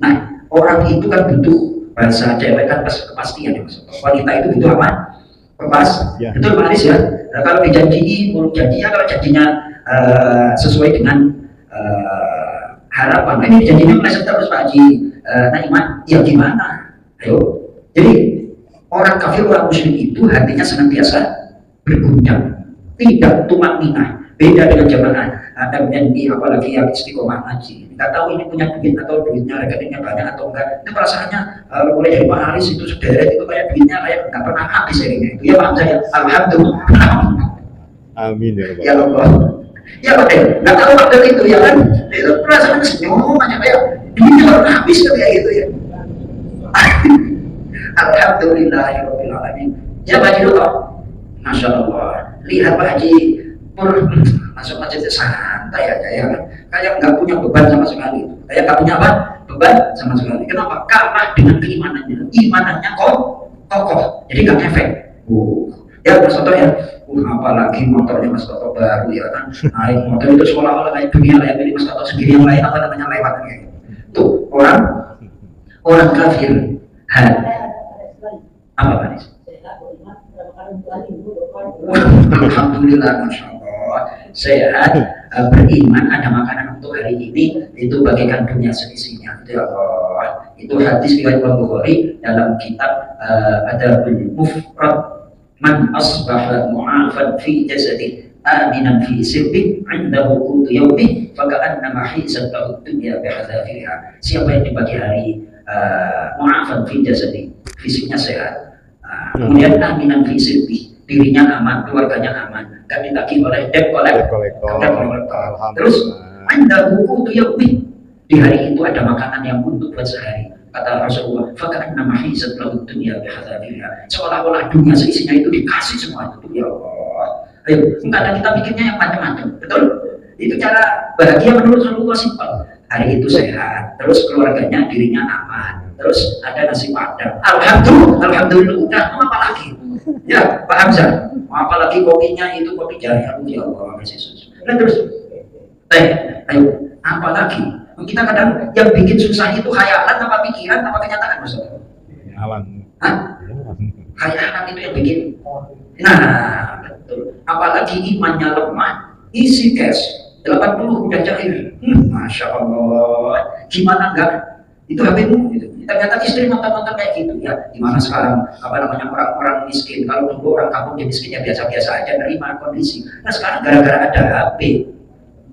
Nah, orang itu kan butuh bahasa cewek kan kepastian ya Mas. Wanita itu butuh apa? Ya. Betul Pak Aris ya. Nah, kalau dijanji, janjinya kalau janjinya sesuai dengan harapan. Nah, ini janjinya meleset terus Pak Haji Naiman. Ya gimana? Ayo. Jadi orang kafir, orang musyrik itu hatinya senantiasa berguncang, tidak tumak ninah. Beda dengan jamaah MNI, apalagi yang istiqomah ngaji. Nggak tahu ini punya duit atau duitnya rekeningnya banyak atau enggak. Itu perasaannya mulai dari Pak Haris itu sederet itu kayak duitnya kayak nggak pernah habis ini. Itu ya paham saya. Alhamdulillah. Amin ya Allah. Ya Allah. Ya Pak, nggak tahu waktu itu ya kan. Itu perasaan senyum banyak kayak duitnya nggak pernah habis kayak gitu ya. Alhamdulillahirabbil alamin. Ya Pak Haji dulu. Masya Allah. Lihat Pak Haji masuk masjid santai aja ya kan, kayak nggak punya beban sama sekali, kayak nggak punya apa beban sama sekali. Kenapa? Karena dengan imanannya kokoh, jadi nggak efek. Ya Mas Toto ya, apalagi motornya Mas Toto baru ya kan, naik motor itu seolah-olah naik dunia layak milik Mas Toto sendiri, yang lain apa namanya lewat kayak tuh orang kafir. Apa Pak Nis? Alhamdulillah, Masya Allah, sehat, beriman, ada makanan untuk hari ini, itu bagaikan dunia seisinya. Itu ya Allah. Itu hadis riwayat Bukhari dalam kitab Adabul Mufrad, man asbaha mu'afan fi jasadi aminan fi sirbi indahu qutu yaumi faka'annama hisatahu dunya bihadzafiriha. Siapa yang di pagi hari mu'afan fi jasadi, fisiknya sehat, kemudian aminan fi sirbi, dirinya aman, keluarganya aman, gak ditagih oleh debt collector. Terus anda buku itu ya di hari itu ada makanan yang untuk buat sehari. Kata Rasulullah, faka'an namahi setelah dunia bihadzafiriha, seolah-olah dunia seisinya itu dikasih semua itu. Ya Allah, ayo, kadang kita pikirnya yang macam-macam, betul? Itu cara bahagia menurut Rasulullah simpel. Hari itu sehat, terus keluarganya, dirinya aman, terus ada nasi padang. Alhamdulillah, udah apa lagi? Ya, Pak Hamzah, apalagi kopinya itu kopi jaya, ya Allah, Yesus. Nah terus, ayo, apa lagi? Kita kadang yang bikin susah itu khayalan, apa pikiran, apa kenyataan, Mas? Alam. Khayalan itu yang bikin. Nah, betul. Apalagi imannya lemah, isi cash 80 udah cair. Masya Allah, gimana enggak? Itu HP-mu gitu. Ternyata istri nonton-nonton kayak gitu ya. Gimana sekarang orang-orang miskin, kalau dulu orang kampung dia miskinnya biasa-biasa aja, nerima kondisi. Nah sekarang gara-gara ada HP,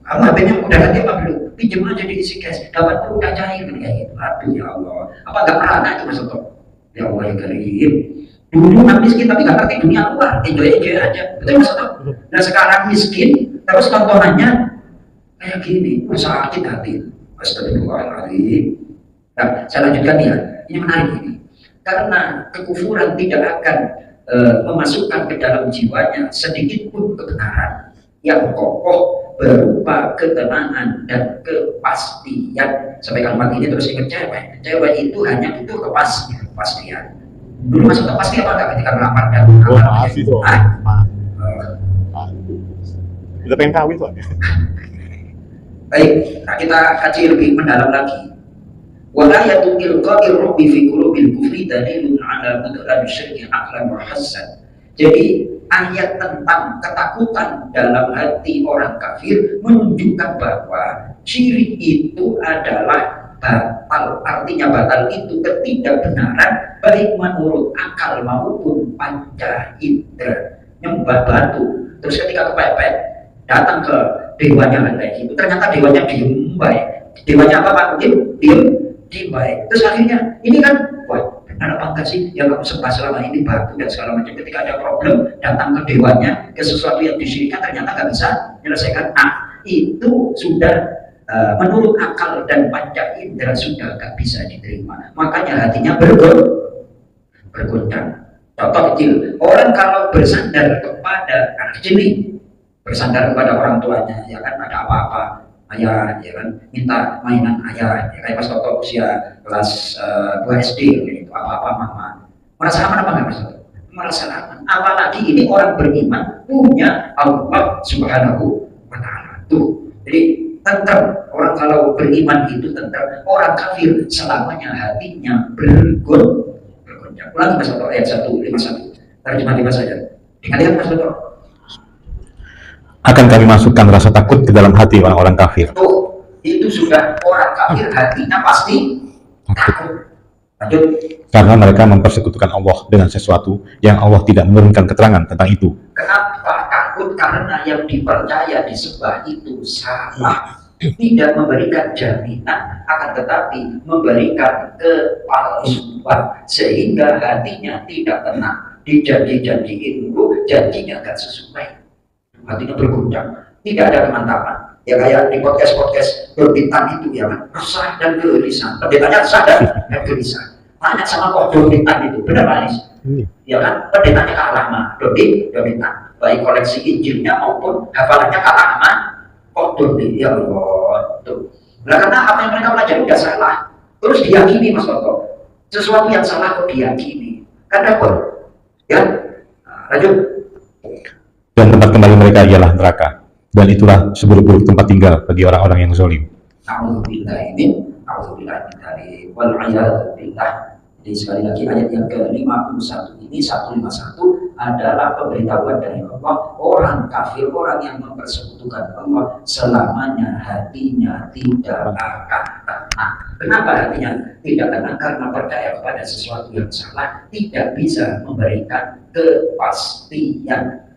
kamu HP-nya udah ganti apa belum? Pinjam aja diisi cash, dapat udah cair kayak gitu. Aduh ya Allah, apa nggak pernah itu Mas Toto? Ya Allah ya Karim. Dulu orang miskin tapi nggak ngerti dunia luar, enjoy aja, betul Mas Toto? Nah sekarang miskin, terus tontonannya kayak gini, sakit hati. Astagfirullahaladzim. Nah, saya lanjutkan ya, ini menarik ini. Karena kekufuran tidak akan memasukkan ke dalam jiwanya sedikit pun kebenaran yang kokoh berupa ketenangan dan kepastian. Sampai kalimat ini terus ingat cewek itu hanya butuh kepastian. Dulu masuk pasti apa enggak ketika melamar dan pasti dong. Kita pengen kawin soalnya. Baik, nah kita kaji lebih mendalam lagi. Walayatul ilqa'ir rabbi fi qulubil kufri dalilun ala mudghal syirki aqlan wa hassan. Jadi ayat tentang ketakutan dalam hati orang kafir menunjukkan bahwa syirik itu adalah batal. Artinya batal itu ketidakbenaran baik menurut akal maupun panca indera. Nyembah batu, terus ketika kepepet datang ke dewanya kayak gitu, ternyata dewanya diem baik. Dewanya apa Pak? Diem baik. Terus akhirnya ini kan, wah benar apa enggak sih yang kamu sembah selama ini batu dan segala macam. Ketika ada problem datang ke dewanya, ke sesuatu yang disyirikan, ternyata nggak bisa menyelesaikan. Nah itu sudah menurut akal dan panca indera sudah nggak bisa diterima. Makanya hatinya bergoncang. Contoh kecil, orang kalau bersandar kepada anak kecil nih, bersandar kepada orang tuanya, ya kan ada apa-apa ayah, ya kan minta mainan ayah, ya kayak Mas Toto usia kelas 2 SD gitu, apa-apa mama, merasa aman apa nggak Mas Toto? Merasa aman. Apalagi ini orang beriman punya Allah Subhanahu wa Ta'ala. Tuh, jadi tentram. Orang kalau beriman itu tentram. Orang kafir selamanya hatinya bergoncang. Ulangi Mas Toto ayat 151. Terjemah bebas saja. Dikalian Mas Toto. Akan kami masukkan rasa takut ke dalam hati orang-orang kafir. Tuh, itu sudah orang kafir hatinya pasti takut. Lanjut. Karena mereka mempersekutukan Allah dengan sesuatu yang Allah tidak menurunkan keterangan tentang itu. Kenapa takut? Karena yang dipercaya disembah itu salah. Tidak memberikan jaminan, akan tetapi memberikan kepalsuan sehingga hatinya tidak tenang. Dijanji-janjiin dulu, janjinya gak sesuai. Hatinya berguncang, tidak ada kemantapan. Ya kayak di podcast Dorbitan itu ya kan, resah dan gelisah. Pendetanya resah dan gelisah. Tanya sama kok Dorbitan itu, benar Pak Anies? Ya kan, pendetanya kalah sama Dorbitan. Baik koleksi Injilnya maupun hafalannya kalah sama kok Dorbitan. Ya Allah, tuh. Nah karena apa yang mereka pelajari udah salah, terus diyakini Mas Toto. Sesuatu yang salah kok diyakini. Kan repot, ya. Lanjut. Dan tempat kembali mereka ialah neraka. Dan itulah seburuk-buruk tempat tinggal bagi orang-orang yang zalim. Jadi sekali lagi ayat yang ke-51 ini 151 adalah pemberitahuan dari Allah. Orang kafir, orang yang mempersekutukan Allah selamanya hatinya tidak akan tenang. Kenapa hatinya tidak tenang? Karena percaya kepada sesuatu yang salah, tidak bisa memberikan kepastian.